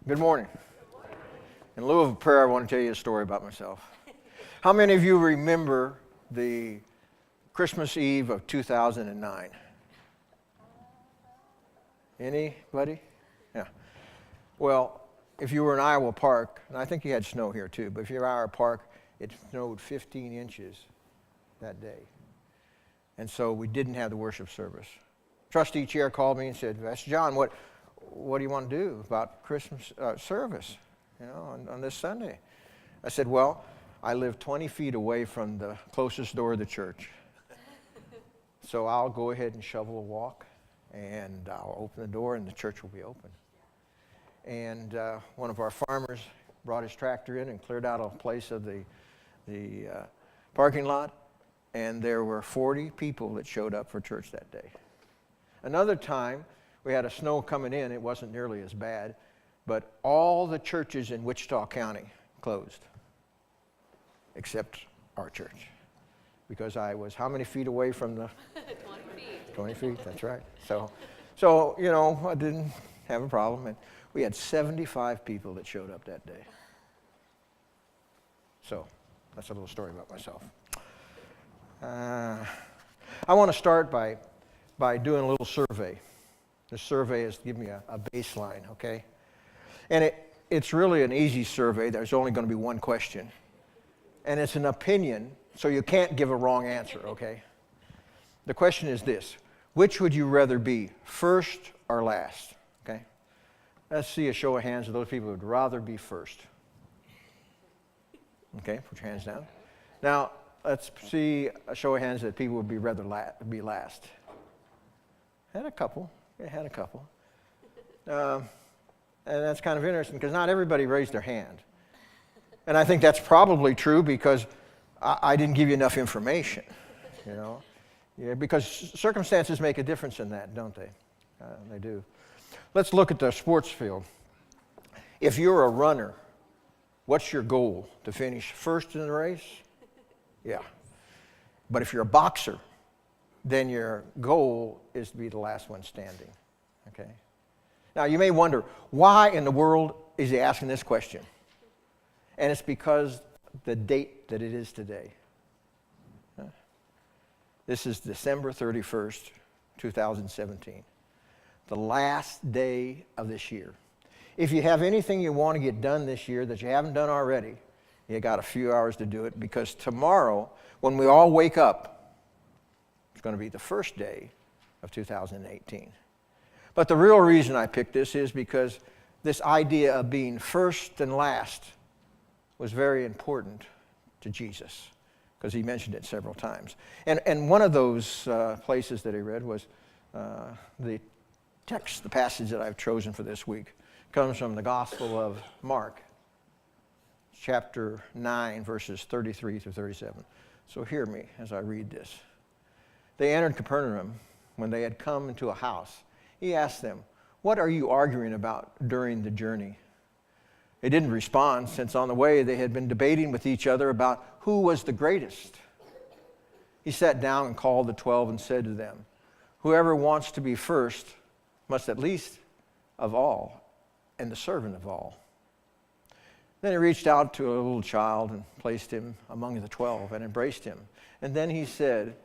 Good morning. In lieu of a prayer, I want to tell you a story about myself. How many of you remember the Christmas Eve of 2009? Anybody? Yeah. Well, if you were in Iowa Park, and I think you had snow here too, but if you're in Iowa Park, it snowed 15 inches that day. And so we didn't have the worship service. Trustee chair called me and said, Pastor John, what do you want to do about Christmas service, on this Sunday? I said, well, I live 20 feet away from the closest door of the church. So I'll go ahead and shovel a walk, and I'll open the door, and the church will be open. And one of our farmers brought his tractor in and cleared out a place of the parking lot, and there were 40 people that showed up for church that day. Another time, we had a snow coming in. It wasn't nearly as bad, but all the churches in Wichita County closed, except our church, because I was how many feet away from the? 20 feet. 20 feet, that's right. So, I didn't have a problem, and we had 75 people that showed up that day. So, that's a little story about myself. I want to start by doing a little survey. The survey is to give me a baseline, okay? And it's really an easy survey. There's only going to be one question. And it's an opinion, so you can't give a wrong answer, okay? The question is this: which would you rather be, first or last? Okay? Let's see a show of hands of those people who would rather be first. Okay, put your hands down. Now, let's see a show of hands that people would be rather be last. Had a couple. Yeah, had a couple. And that's kind of interesting because not everybody raised their hand. And I think that's probably true because I didn't give you enough information, Yeah, because circumstances make a difference in that, don't they? They do. Let's look at the sports field. If you're a runner, what's your goal? To finish first in the race? Yeah. But if you're a boxer, then your goal is to be the last one standing, okay? Now, you may wonder, why in the world is he asking this question? And it's because the date that it is today. This is December 31st, 2017, the last day of this year. If you have anything you want to get done this year that you haven't done already, you got a few hours to do it, because tomorrow, when we all wake up, it's going to be the first day of 2018. But the real reason I picked this is because this idea of being first and last was very important to Jesus, because he mentioned it several times. And one of those places that he read was the text, the passage that I've chosen for this week, comes from the Gospel of Mark, chapter 9, verses 33 through 37. So hear me as I read this. They entered Capernaum. When they had come into a house, he asked them, "What are you arguing about during the journey?" They didn't respond, since on the way they had been debating with each other about who was the greatest. He sat down and called the 12 and said to them, "Whoever wants to be first must at least of all and the servant of all." Then he reached out to a little child and placed him among the 12 and embraced him. And then he said,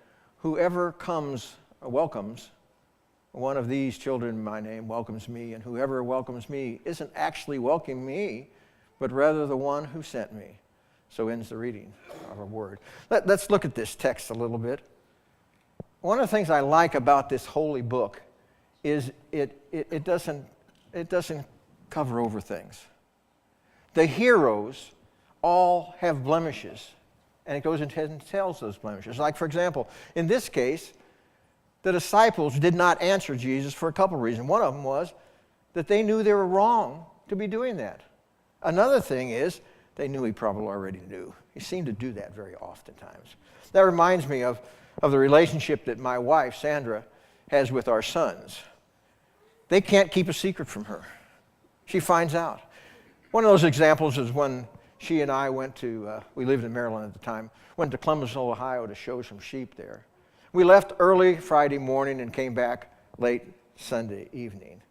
"Whoever welcomes one of these children in my name welcomes me, and whoever welcomes me isn't actually welcoming me, but rather the one who sent me." So ends the reading of our word. Let's look at this text a little bit. One of the things I like about this holy book is it doesn't cover over things. The heroes all have blemishes, and it goes into and tells those blemishes. Like, for example, in this case, the disciples did not answer Jesus for a couple of reasons. One of them was that they knew they were wrong to be doing that. Another thing is they knew he probably already knew. He seemed to do that very oftentimes. That reminds me of the relationship that my wife, Sandra, has with our sons. They can't keep a secret from her. She finds out. One of those examples is when she and I went to, we lived in Maryland at the time, went to Columbus, Ohio to show some sheep there. We left early Friday morning and came back late Sunday evening.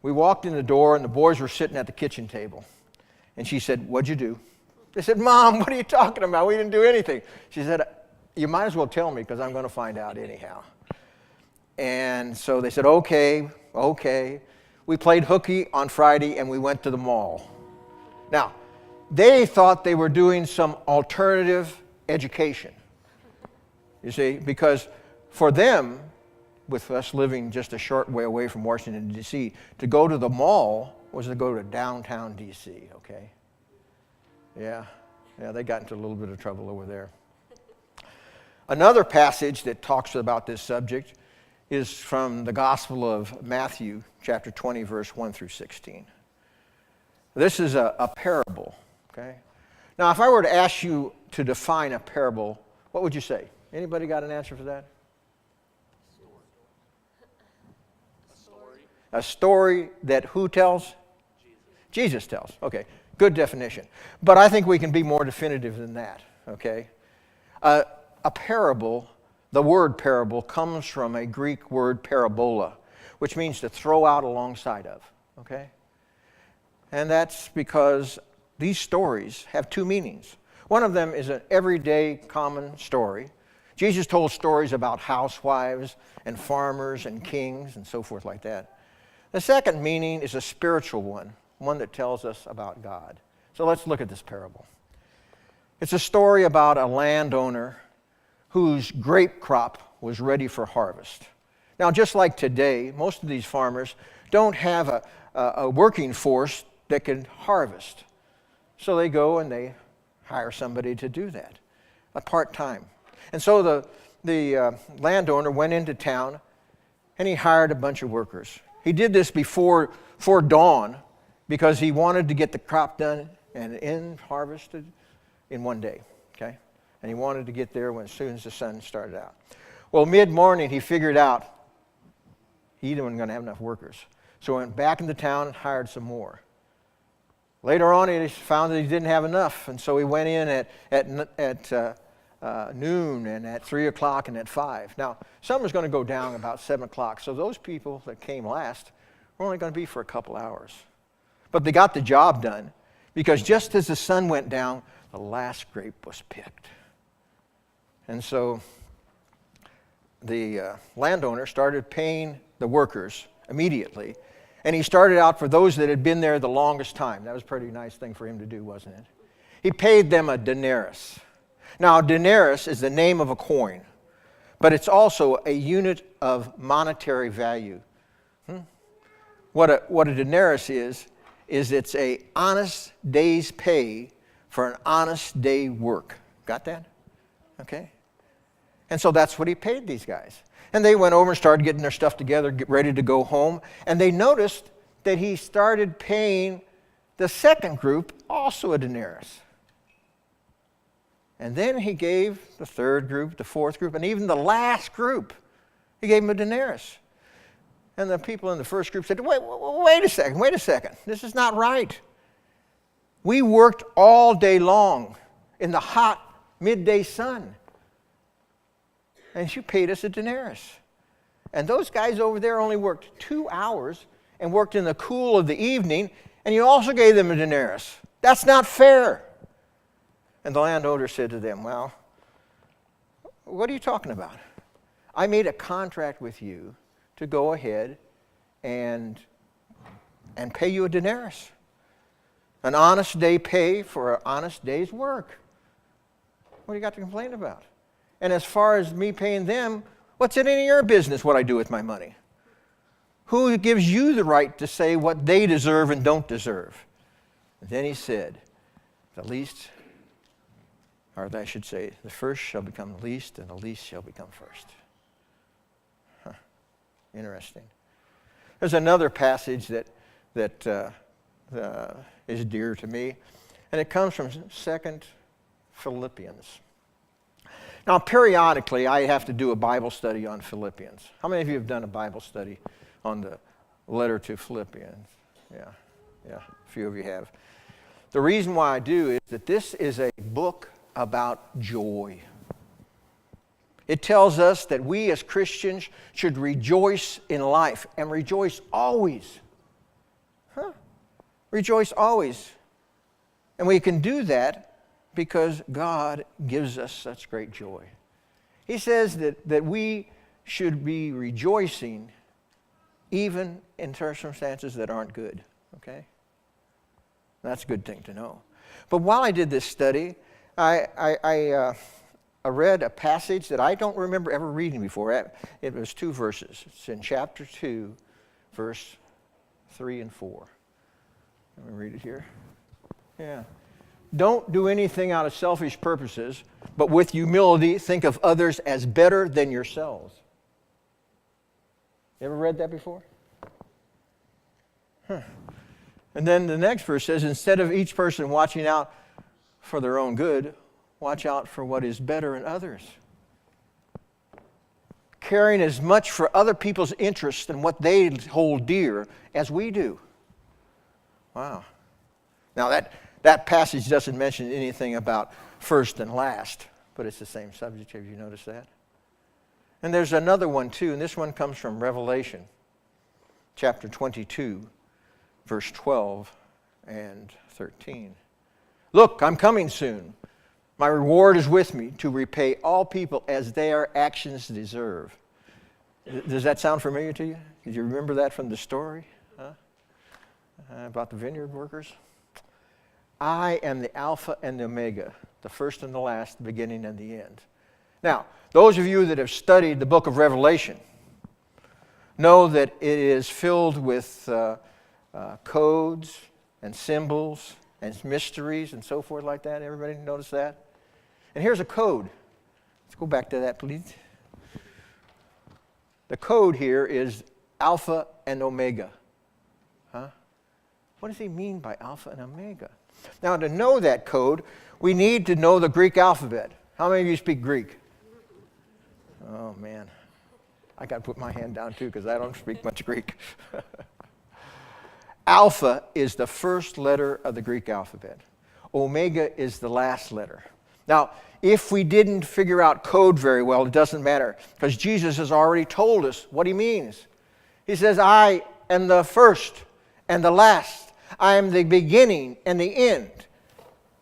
We walked in the door, and the boys were sitting at the kitchen table. And she said, "What'd you do?" They said, "Mom, what are you talking about? We didn't do anything." She said, "You might as well tell me because I'm going to find out anyhow." And so they said, okay. We played hooky on Friday, and we went to the mall. Now, they thought they were doing some alternative education. You see, because for them, with us living just a short way away from Washington, D.C., to go to the mall was to go to downtown D.C., okay? Yeah, they got into a little bit of trouble over there. Another passage that talks about this subject is from the Gospel of Matthew, chapter 20, verse 1 through 16. This is a parable, okay? Now, if I were to ask you to define a parable, what would you say? Anybody got an answer for that? A story that who tells? Jesus tells. Okay, good definition. But I think we can be more definitive than that, okay? A parable, the word parable, comes from a Greek word parabola, which means to throw out alongside of, okay? And that's because these stories have two meanings. One of them is an everyday common story. Jesus told stories about housewives and farmers and kings and so forth like that. The second meaning is a spiritual one that tells us about God. So let's look at this parable. It's a story about a landowner whose grape crop was ready for harvest. Now, just like today, most of these farmers don't have a working force that can harvest. So they go and they hire somebody to do that, a part-time. And so the landowner went into town and he hired a bunch of workers. He did this before dawn because he wanted to get the crop done and harvested in one day, okay? And he wanted to get there as soon as the sun started out. Well, mid-morning, he figured out he wasn't going to have enough workers. So he went back into town and hired some more. Later on, he found that he didn't have enough, and so he went in at noon and at 3 o'clock and at 5. Now, sun was going to go down about 7 o'clock, so those people that came last were only going to be for a couple hours. But they got the job done because just as the sun went down, the last grape was picked. And so the landowner started paying the workers immediately, and he started out for those that had been there the longest time. That was a pretty nice thing for him to do, wasn't it? He paid them a denarius. Now, a denarius is the name of a coin, but it's also a unit of monetary value. What a denarius is it's an honest day's pay for an honest day work. Got that? Okay? And so that's what he paid these guys. And they went over and started getting their stuff together, get ready to go home. And they noticed that he started paying the second group also a denarius. And then he gave the third group, the fourth group, and even the last group, he gave them a denarius. And the people in the first group said, wait a second. This is not right. We worked all day long in the hot midday sun. And you paid us a denarius. And those guys over there only worked 2 hours and worked in the cool of the evening, and you also gave them a denarius. That's not fair. And the landowner said to them, well, what are you talking about? I made a contract with you to go ahead and pay you a denarius. An honest day pay for an honest day's work. What do you got to complain about? And as far as me paying them, what's it in your business what I do with my money? Who gives you the right to say what they deserve and don't deserve? And then he said, the least, or I should say, the first shall become least, and the least shall become first. Interesting. There's another passage that is dear to me, and it comes from 2 Philippians. Now, periodically, I have to do a Bible study on Philippians. How many of you have done a Bible study on the letter to Philippians? Yeah, a few of you have. The reason why I do is that this is a book about joy. It tells us that we as Christians should rejoice in life and rejoice always. Rejoice always. And we can do that because God gives us such great joy. He says that we should be rejoicing even in circumstances that aren't good, okay? That's a good thing to know. But while I did this study, I read a passage that I don't remember ever reading before. It was 2 verses. It's in chapter 2, verse 3 and 4. Let me read it here. Yeah. Don't do anything out of selfish purposes, but with humility think of others as better than yourselves. You ever read that before? And then the next verse says, instead of each person watching out for their own good, watch out for what is better in others. Caring as much for other people's interests and what they hold dear as we do. Wow. Now that passage doesn't mention anything about first and last, but it's the same subject. Have you noticed that? And there's another one too, and this one comes from Revelation, chapter 22, verse 12 and 13. Look, I'm coming soon. My reward is with me to repay all people as their actions deserve. Does that sound familiar to you? Did you remember that from the story about the vineyard workers? I am the Alpha and the Omega, the first and the last, the beginning and the end. Now, those of you that have studied the book of Revelation know that it is filled with codes and symbols and mysteries and so forth like that. Everybody notice that? And here's a code. Let's go back to that, please. The code here is Alpha and Omega. What does he mean by Alpha and Omega? Now, to know that code, we need to know the Greek alphabet. How many of you speak Greek? Oh, man. I got to put my hand down, too, because I don't speak much Greek. Alpha is the first letter of the Greek alphabet. Omega is the last letter. Now, if we didn't figure out code very well, it doesn't matter, because Jesus has already told us what he means. He says, I am the first and the last. I am the beginning and the end.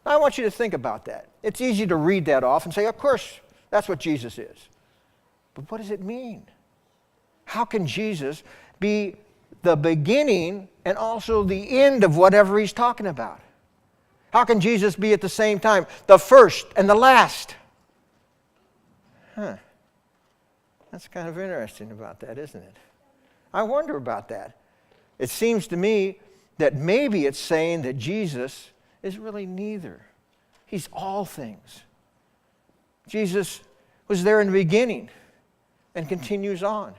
Now, I want you to think about that. It's easy to read that off and say, of course, that's what Jesus is. But what does it mean? How can Jesus be the beginning and also the end of whatever he's talking about? How can Jesus be at the same time the first and the last? That's kind of interesting about that, isn't it? I wonder about that. It seems to me that maybe it's saying that Jesus is really neither. He's all things. Jesus was there in the beginning and continues on.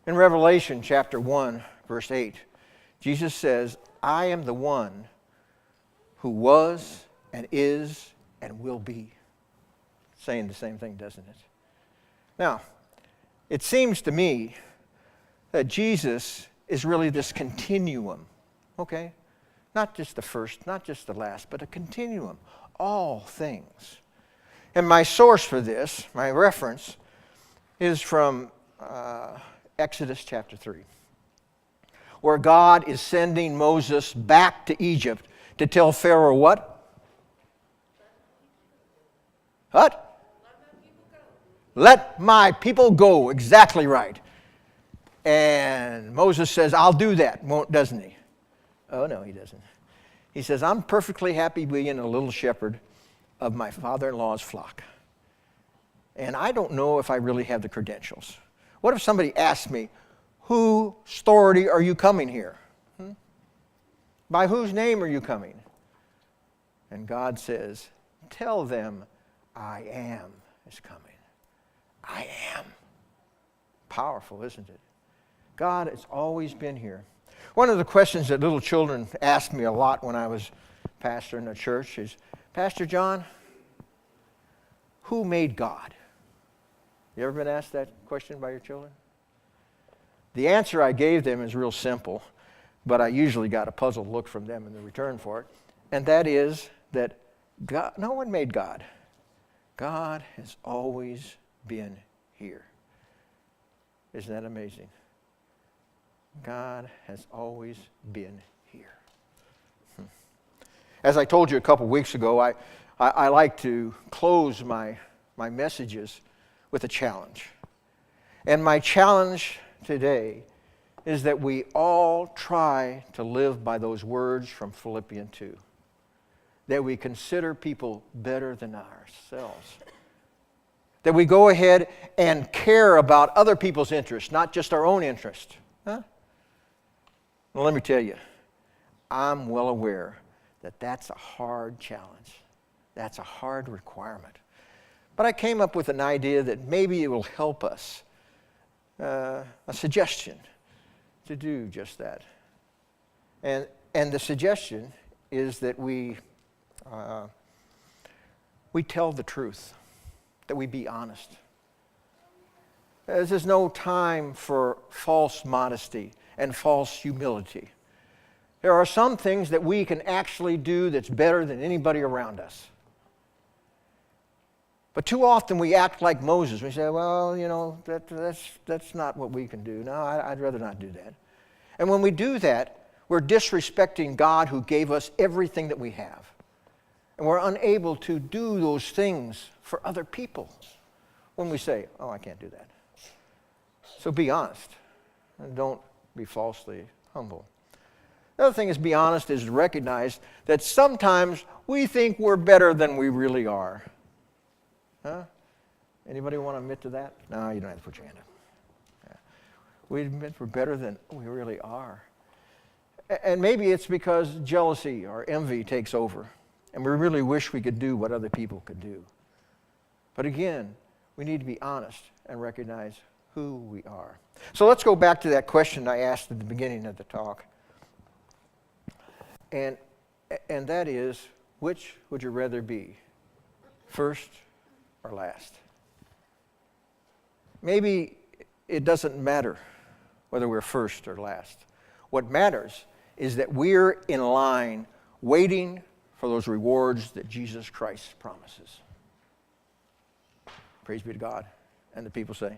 In Revelation chapter 1, verse 8, Jesus says, I am the one who was and is and will be. Saying the same thing, doesn't it? Now, it seems to me that Jesus is really this continuum, okay? Not just the first, not just the last, but a continuum. All things. And my source for this, my reference, is from Exodus chapter 3, where God is sending Moses back to Egypt to tell Pharaoh what? What? Let my people go. Exactly right. And Moses says, I'll do that, doesn't he? Oh, no, he doesn't. He says, I'm perfectly happy being a little shepherd of my father-in-law's flock. And I don't know if I really have the credentials. What if somebody asked me, whose authority are you coming here? By whose name are you coming? And God says, tell them I am is coming. I am. Powerful, isn't it? God has always been here. One of the questions that little children asked me a lot when I was pastor in a church is, Pastor John, who made God? You ever been asked that question by your children? The answer I gave them is real simple, but I usually got a puzzled look from them in the return for it, and that is that God, no one made God. God has always been here. Isn't that amazing? God has always been here. As I told you a couple weeks ago, I like to close my messages with a challenge. And my challenge today is that we all try to live by those words from Philippians 2. That we consider people better than ourselves. That we go ahead and care about other people's interests, not just our own interest. Huh? Well, let me tell you, I'm well aware that that's a hard challenge. That's a hard requirement. But I came up with an idea that maybe it will help us, a suggestion to do just that. And the suggestion is that we tell the truth, that we be honest. This is no time for false modesty and false humility. There are some things that we can actually do that's better than anybody around us. But too often we act like Moses. We say, well, you know, that's not what we can do. No, I'd rather not do that. And when we do that, we're disrespecting God who gave us everything that we have. And we're unable to do those things for other people when we say, oh, I can't do that. So be honest and don't be falsely humble. The other thing is be honest is to recognize that sometimes we think we're better than we really are. Huh? Anybody want to admit to that? No, you don't have to put your hand up. Yeah. We admit we're better than we really are. And maybe it's because jealousy or envy takes over, and we really wish we could do what other people could do. But again, we need to be honest and recognize who we are. So let's go back to that question I asked at the beginning of the talk. And that is, which would you rather be, first or last? Maybe it doesn't matter whether we're first or last. What matters is that we're in line waiting for those rewards that Jesus Christ promises. Praise be to God. And the people say,